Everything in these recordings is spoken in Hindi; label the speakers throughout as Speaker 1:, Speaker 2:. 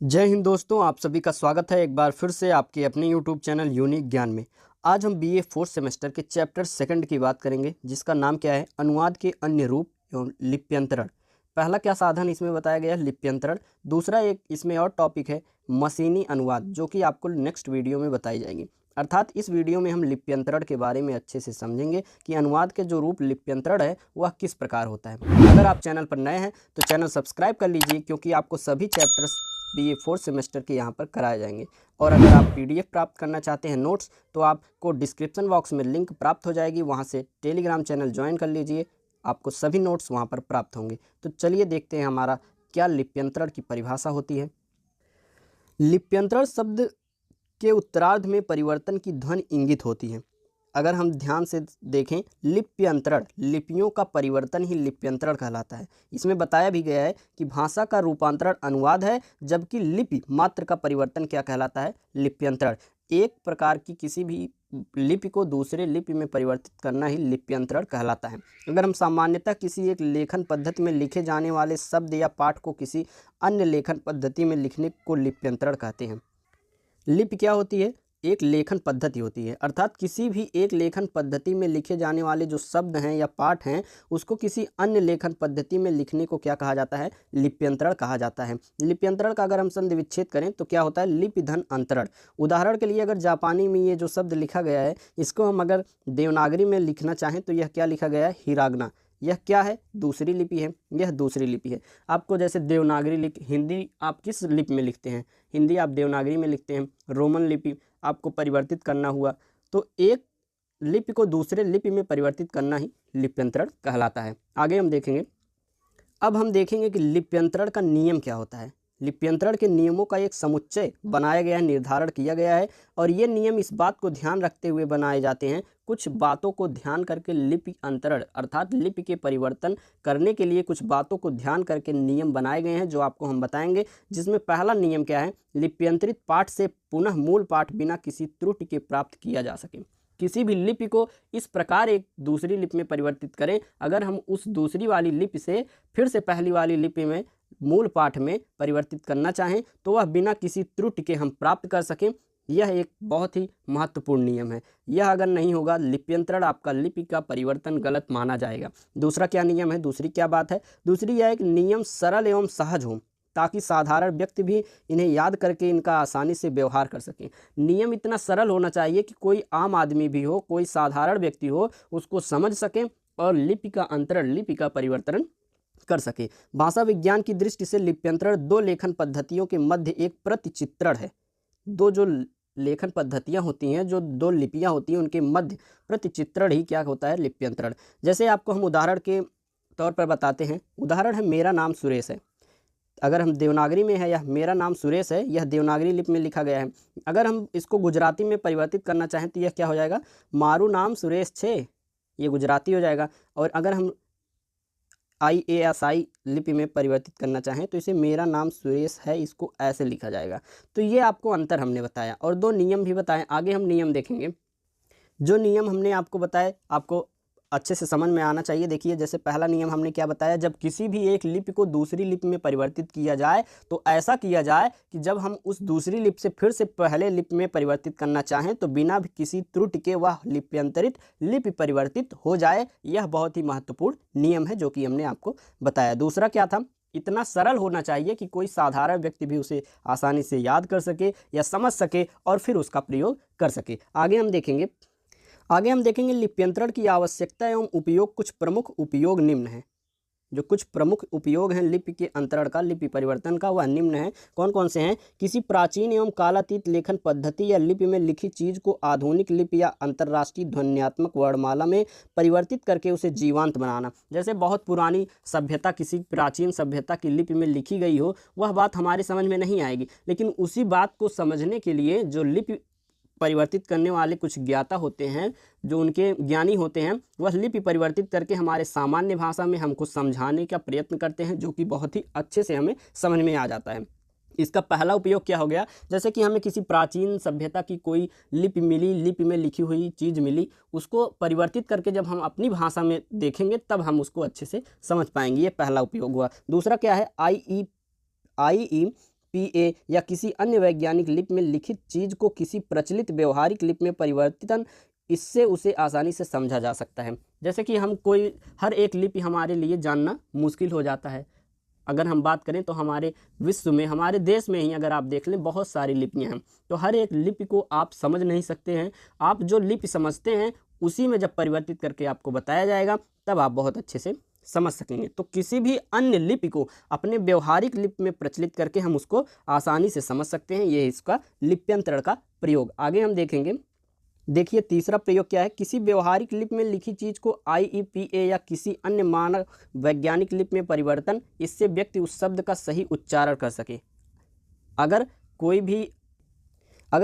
Speaker 1: जय हिंद दोस्तों, आप सभी का स्वागत है एक बार फिर से आपके अपने यूट्यूब चैनल यूनिक ज्ञान में। आज हम बीए फोर्थ सेमेस्टर के चैप्टर सेकंड की बात करेंगे, जिसका नाम क्या है, अनुवाद के अन्य रूप एवं लिप्यंतरण। पहला क्या साधन इसमें बताया गया है, लिप्यंतरण। दूसरा एक इसमें और टॉपिक है मशीनी अनुवाद, जो कि आपको नेक्स्ट वीडियो में बताई जाएगी। अर्थात इस वीडियो में हम लिप्यंतरण के बारे में अच्छे से समझेंगे कि अनुवाद के जो रूप लिप्यंतरण है वह किस प्रकार होता है। अगर आप चैनल पर नए हैं तो चैनल सब्सक्राइब कर लीजिए, क्योंकि आपको सभी चैप्टर्स बीए फोर्थ सेमेस्टर के यहाँ पर कराए जाएंगे। और अगर आप पीडीएफ प्राप्त करना चाहते हैं नोट्स, तो आपको डिस्क्रिप्शन बॉक्स में लिंक प्राप्त हो जाएगी, वहाँ से टेलीग्राम चैनल ज्वाइन कर लीजिए, आपको सभी नोट्स वहाँ पर प्राप्त होंगे। तो चलिए देखते हैं हमारा क्या लिप्यंतरण की परिभाषा होती है। लिप्यंतरण शब्द के उत्तरार्ध में परिवर्तन की ध्वनि इंगित होती है। अगर हम ध्यान से देखें, लिप्यंतरण, लिपियों का परिवर्तन ही लिप्यंतरण कहलाता है। इसमें बताया भी गया है कि भाषा का रूपांतरण अनुवाद है, जबकि लिपि मात्र का परिवर्तन क्या कहलाता है, लिप्यंतरण। एक प्रकार की किसी भी लिपि को दूसरे लिपि में परिवर्तित करना ही लिप्यंतरण कहलाता है। अगर हम सामान्यतः किसी एक लेखन पद्धति में लिखे जाने वाले शब्द या पाठ को किसी अन्य लेखन पद्धति में लिखने को लिप्यंतरण कहते हैं। लिपि क्या होती है, एक लेखन पद्धति होती है, अर्थात किसी भी एक लेखन पद्धति में लिखे जाने वाले जो शब्द हैं या पाठ हैं, उसको किसी अन्य लेखन पद्धति में लिखने को क्या कहा जाता है, लिप्यंतरण कहा जाता है। लिप्यंतरण का अगर हम संधि विच्छेद करें तो क्या होता है, लिपि धन अंतरण। उदाहरण के लिए अगर जापानी में ये जो शब्द लिखा गया है, इसको हम अगर देवनागरी में लिखना चाहें तो यह क्या लिखा गया है, हिरागना। यह क्या है, दूसरी लिपि है, यह दूसरी लिपि है। आपको जैसे देवनागरी हिंदी आप किस लिपि में लिखते हैं, हिंदी आप देवनागरी में लिखते हैं, रोमन लिपि आपको परिवर्तित करना हुआ, तो एक लिपि को दूसरे लिपि में परिवर्तित करना ही लिप्यंतरण कहलाता है। आगे हम देखेंगे। अब हम देखेंगे कि लिप्यंतरण का नियम क्या होता है। लिप्यंतरण के नियमों का एक समुच्चय बनाया गया है, निर्धारण किया गया है, और ये नियम इस बात को ध्यान रखते हुए बनाए जाते हैं, कुछ बातों को ध्यान करके लिपि अंतरण अर्थात लिपि के परिवर्तन करने के लिए कुछ बातों को ध्यान करके नियम बनाए गए हैं, जो आपको हम बताएंगे। जिसमें पहला नियम क्या है, लिप्यंतरित पाठ से पुनः मूल पाठ बिना किसी त्रुटि के प्राप्त किया जा सके। किसी भी लिपि को इस प्रकार एक दूसरी लिपि में परिवर्तित करें, अगर हम उस दूसरी वाली लिपि से फिर से पहली वाली लिपि में मूल पाठ में परिवर्तित करना चाहें तो वह बिना किसी त्रुटि के हम प्राप्त कर सकें। यह एक बहुत ही महत्वपूर्ण नियम है। यह अगर नहीं होगा, लिप्यंतरण आपका लिपि का परिवर्तन गलत माना जाएगा। दूसरा क्या नियम है, दूसरी क्या बात है, दूसरी यह है कि नियम सरल एवं सहज हो, ताकि साधारण व्यक्ति भी इन्हें याद करके इनका आसानी से व्यवहार कर सके। नियम इतना सरल होना चाहिए कि कोई आम आदमी भी हो, कोई साधारण व्यक्ति हो, उसको समझ सके और लिपि का अंतरण, लिपि का परिवर्तन कर सके। भाषा विज्ञान की दृष्टि से लिप्यंतरण दो लेखन पद्धतियों के मध्य एक प्रतिचित्रण है। दो जो लेखन पद्धतियां होती हैं, जो दो लिपियां होती हैं, उनके मध्य प्रतिचित्रण ही क्या होता है, लिप्यंतरण। जैसे आपको हम उदाहरण के तौर पर बताते हैं। उदाहरण है, मेरा नाम सुरेश है। अगर हम देवनागरी में है, यह मेरा नाम सुरेश है, यह देवनागरी लिपि में लिखा गया है। अगर हम इसको गुजराती में परिवर्तित करना चाहें तो यह क्या हो जाएगा, मारू नाम सुरेश छे, ये गुजराती हो जाएगा। और अगर हम IASI लिपि में परिवर्तित करना चाहें तो इसे मेरा नाम सुरेश है, इसको ऐसे लिखा जाएगा। तो ये आपको अंतर हमने बताया और दो नियम भी बताएं। आगे हम नियम देखेंगे। जो नियम हमने आपको बताए, आपको अच्छे से समझ में आना चाहिए। देखिए, जैसे पहला नियम हमने क्या बताया, जब किसी भी एक लिपि को दूसरी लिपि में परिवर्तित किया जाए तो ऐसा किया जाए कि जब हम उस दूसरी लिपि से फिर से पहले लिपि में परिवर्तित करना चाहें तो बिना भी किसी त्रुटि के वह लिप्यंतरित लिपि परिवर्तित हो जाए। यह बहुत ही महत्वपूर्ण नियम है जो कि हमने आपको बताया। दूसरा क्या था, इतना सरल होना चाहिए कि कोई साधारण व्यक्ति भी उसे आसानी से याद कर सके या समझ सके और फिर उसका प्रयोग कर सके। आगे हम देखेंगे लिप्यंतरण की आवश्यकता एवं उपयोग। कुछ प्रमुख उपयोग निम्न हैं। जो कुछ प्रमुख उपयोग हैं लिपि के अंतरण का, लिपि परिवर्तन का, वह निम्न है। कौन कौन से हैं, किसी प्राचीन एवं कालातीत लेखन पद्धति या लिपि में लिखी चीज को आधुनिक लिपि या अंतर्राष्ट्रीय ध्वन्यात्मक वर्णमाला में परिवर्तित करके उसे जीवांत बनाना। जैसे बहुत पुरानी सभ्यता, किसी प्राचीन सभ्यता की लिपि में लिखी गई हो, वह बात हमारी समझ में नहीं आएगी, लेकिन उसी बात को समझने के लिए जो लिपि परिवर्तित करने वाले कुछ ज्ञाता होते हैं, जो उनके ज्ञानी होते हैं, वह लिपि परिवर्तित करके हमारे सामान्य भाषा में हमको समझाने का प्रयत्न करते हैं, जो कि बहुत ही अच्छे से हमें समझ में आ जाता है। इसका पहला उपयोग क्या हो गया, जैसे कि हमें किसी प्राचीन सभ्यता की कोई लिपि मिली, लिपि में लिखी हुई चीज़ मिली, उसको परिवर्तित करके जब हम अपनी भाषा में देखेंगे तब हम उसको अच्छे से समझ पाएंगे। ये पहला उपयोग हुआ। दूसरा क्या है, आई ई IEPA या किसी अन्य वैज्ञानिक लिपि में लिखित चीज़ को किसी प्रचलित व्यवहारिक लिपि में परिवर्तन, इससे उसे आसानी से समझा जा सकता है। जैसे कि हम कोई हर एक लिपि हमारे लिए जानना मुश्किल हो जाता है। अगर हम बात करें तो हमारे विश्व में, हमारे देश में ही अगर आप देख लें बहुत सारी लिपियाँ हैं, तो हर एक लिपि को आप समझ नहीं सकते हैं। आप जो लिपि समझते हैं उसी में जब परिवर्तित करके आपको बताया जाएगा तब आप बहुत अच्छे से समझ सकेंगे। तो किसी भी अन्य लिपि को अपने व्यवहारिक लिपि में प्रचलित करके हम उसको आसानी से समझ सकते हैं। ये इसका लिप्यंतरण का प्रयोग। आगे हम देखेंगे। देखिए तीसरा प्रयोग क्या है, किसी व्यवहारिक लिपि में लिखी चीज़ को IEPA या किसी अन्य मानक वैज्ञानिक लिपि में परिवर्तन, इससे व्यक्ति उस शब्द का सही उच्चारण कर सके। अगर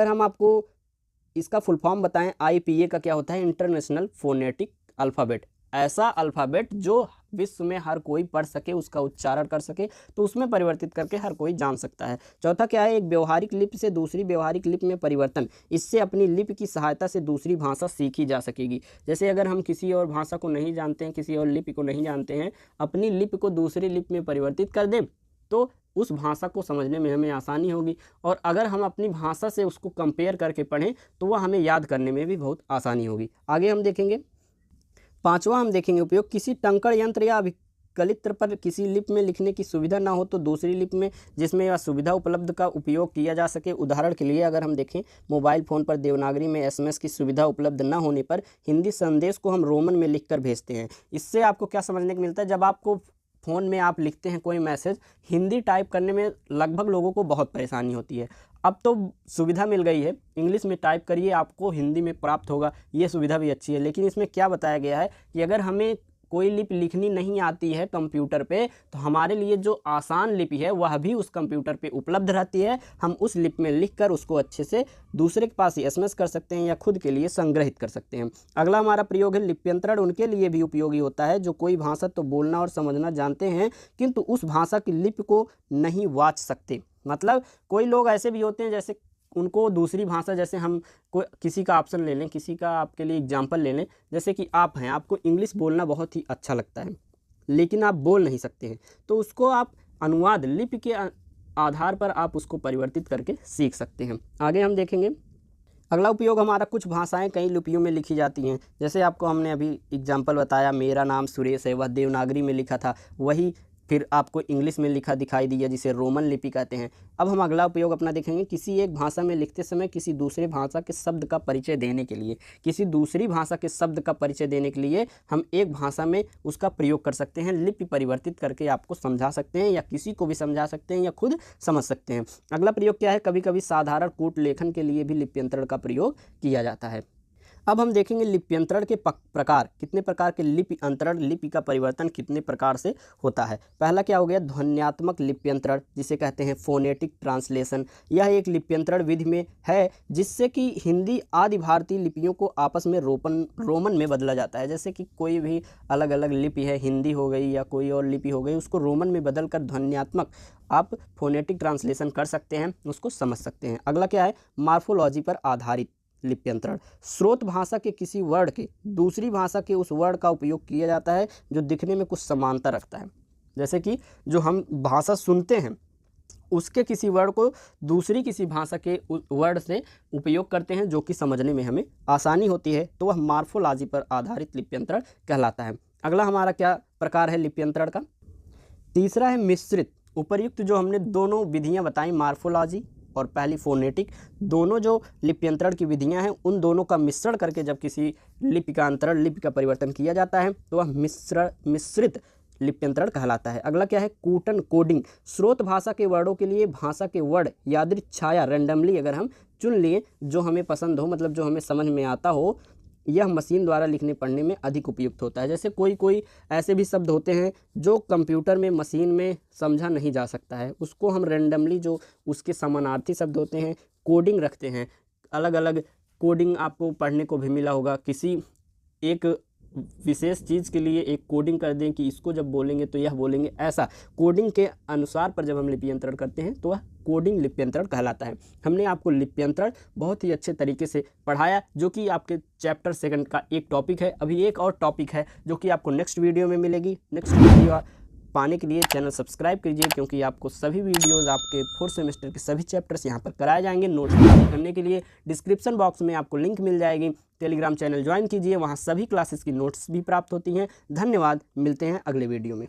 Speaker 1: हम आपको इसका फुल फॉर्म बताएं, IEPA का क्या होता है, इंटरनेशनल फोनेटिक अल्फ़ाबेट। ऐसा अल्फ़ाबेट जो विश्व में हर कोई पढ़ सके, उसका उच्चारण कर सके, तो उसमें परिवर्तित करके हर कोई जान सकता है। चौथा क्या है, एक व्यवहारिक लिपि से दूसरी व्यवहारिक लिपि में परिवर्तन, इससे अपनी लिपि की सहायता से दूसरी भाषा सीखी जा सकेगी। जैसे अगर हम किसी और भाषा को नहीं जानते हैं, किसी और लिपि को नहीं जानते हैं, अपनी लिपि को दूसरी लिपि में परिवर्तित कर दें तो उस भाषा को समझने में हमें आसानी होगी। और अगर हम अपनी भाषा से उसको कंपेयर करके पढ़ें तो वह हमें याद करने में भी बहुत आसानी होगी। आगे हम देखेंगे। पांचवा हम देखेंगे उपयोग, किसी टंकण यंत्र या अभिकलित पर किसी लिपि में लिखने की सुविधा ना हो तो दूसरी लिपि में जिसमें यह सुविधा उपलब्ध का उपयोग किया जा सके। उदाहरण के लिए अगर हम देखें, मोबाइल फ़ोन पर देवनागरी में SMS की सुविधा उपलब्ध न होने पर हिंदी संदेश को हम रोमन में लिखकर भेजते हैं। इससे आपको क्या समझने को मिलता है, जब आपको फ़ोन में आप लिखते हैं कोई मैसेज, हिंदी टाइप करने में लगभग लोगों को बहुत परेशानी होती है। अब तो सुविधा मिल गई है, इंग्लिश में टाइप करिए आपको हिंदी में प्राप्त होगा, ये सुविधा भी अच्छी है। लेकिन इसमें क्या बताया गया है कि अगर हमें कोई लिपि लिखनी नहीं आती है कंप्यूटर पे, तो हमारे लिए जो आसान लिपि है वह भी उस कंप्यूटर पे उपलब्ध रहती है। हम उस लिपि में लिखकर उसको अच्छे से दूसरे के पास SMS कर सकते हैं या खुद के लिए संग्रहित कर सकते हैं। अगला हमारा प्रयोग है लिप्यंतरण। उनके लिए भी उपयोगी होता है जो कोई भाषा तो बोलना और समझना जानते हैं किंतु उस भाषा की लिपि को नहीं वाच सकते। मतलब कोई लोग ऐसे भी होते हैं जैसे उनको दूसरी भाषा, जैसे हम कोई किसी का ऑप्शन ले लें, किसी का आपके लिए एग्जांपल ले लें, जैसे कि आप हैं, आपको इंग्लिश बोलना बहुत ही अच्छा लगता है लेकिन आप बोल नहीं सकते हैं, तो उसको आप अनुवाद लिपि के आधार पर आप उसको परिवर्तित करके सीख सकते हैं। आगे हम देखेंगे। अगला उपयोग हमारा, कुछ भाषाएं कई लिपियों में लिखी जाती हैं। जैसे आपको हमने अभी एग्जाम्पल बताया, मेरा नाम सुरेश है, वह देवनागरी में लिखा था, वही फिर आपको इंग्लिश में लिखा दिखाई दिया जिसे रोमन लिपि कहते हैं। अब हम अगला उपयोग अपना देखेंगे, किसी एक भाषा में लिखते समय किसी दूसरे भाषा के शब्द का परिचय देने के लिए, किसी दूसरी भाषा के शब्द का परिचय देने के लिए हम एक भाषा में उसका प्रयोग कर सकते हैं। लिपि परिवर्तित करके आपको समझा सकते हैं या किसी को भी समझा सकते हैं या खुद समझ सकते हैं। अगला प्रयोग क्या है, कभी कभी साधारण कूट लेखन के लिए भी लिप्यंतरण का प्रयोग किया जाता है। अब हम देखेंगे लिप्यंतरण के प्रकार, कितने प्रकार के लिपि अंतरण, लिपि का परिवर्तन कितने प्रकार से होता है। पहला क्या हो गया, ध्वन्यात्मक लिप्यंतरण, जिसे कहते हैं फोनेटिक ट्रांसलेशन। यह एक लिप्यंतरण विधि में है जिससे कि हिंदी आदि भारतीय लिपियों को आपस में रोमन में बदला जाता है। जैसे कि कोई भी अलग अलग लिपि है, हिंदी हो गई या कोई और लिपि हो गई, उसको रोमन में बदल कर ध्वन्यात्मक आप फोनेटिक ट्रांसलेशन कर सकते हैं, उसको समझ सकते हैं। अगला क्या है, मार्फोलॉजी पर आधारित लिप्यंतरण। स्रोत भाषा के किसी वर्ड के दूसरी भाषा के उस वर्ड का उपयोग किया जाता है जो दिखने में कुछ समानता रखता है। जैसे कि जो हम भाषा सुनते हैं उसके किसी वर्ड को दूसरी किसी भाषा के वर्ड से उपयोग करते हैं जो कि समझने में हमें आसानी होती है, तो वह मार्फोलॉजी पर आधारित लिप्यंतरण कहलाता है। अगला हमारा क्या प्रकार है लिप्यंतरण का, तीसरा है मिश्रित। उपर्युक्त जो हमने दोनों विधियां बताई, मार्फोलॉजी और पहली फोनेटिक, दोनों जो लिप्यंतरण की विधियां हैं उन दोनों का मिश्रण करके जब किसी लिपि का अंतरण, लिपि का परिवर्तन किया जाता है तो वह मिश्रित लिप्यंतरण कहलाता है। अगला क्या है, कूटन कोडिंग। स्रोत भाषा के वर्डों के लिए भाषा के वर्ड यादृच्छाया रैंडमली अगर हम चुन लिए जो हमें पसंद हो, मतलब जो हमें समझ में आता हो, यह मशीन द्वारा लिखने पढ़ने में अधिक उपयुक्त होता है। जैसे कोई ऐसे भी शब्द होते हैं जो कंप्यूटर में, मशीन में समझा नहीं जा सकता है, उसको हम रैंडमली जो उसके समानार्थी शब्द होते हैं कोडिंग रखते हैं। अलग अलग कोडिंग आपको पढ़ने को भी मिला होगा, किसी एक विशेष चीज़ के लिए एक कोडिंग कर दें कि इसको जब बोलेंगे तो यह बोलेंगे, ऐसा कोडिंग के अनुसार पर जब हम लिप्यंतरण करते हैं तो वह कोडिंग लिप्यंतरण कहलाता है। हमने आपको लिप्यंतरण बहुत ही अच्छे तरीके से पढ़ाया जो कि आपके चैप्टर 2 का एक टॉपिक है। अभी एक और टॉपिक है जो कि आपको नेक्स्ट वीडियो में मिलेगी। नेक्स्ट वीडियो पाने के लिए चैनल सब्सक्राइब कीजिए, क्योंकि आपको सभी वीडियोस आपके 4th सेमेस्टर के सभी चैप्टर्स यहाँ पर कराए जाएंगे। नोट्स प्राप्त करने के लिए डिस्क्रिप्शन बॉक्स में आपको लिंक मिल जाएगी। टेलीग्राम चैनल ज्वाइन कीजिए, वहाँ सभी क्लासेस की नोट्स भी प्राप्त होती हैं। धन्यवाद, मिलते हैं अगले वीडियो में।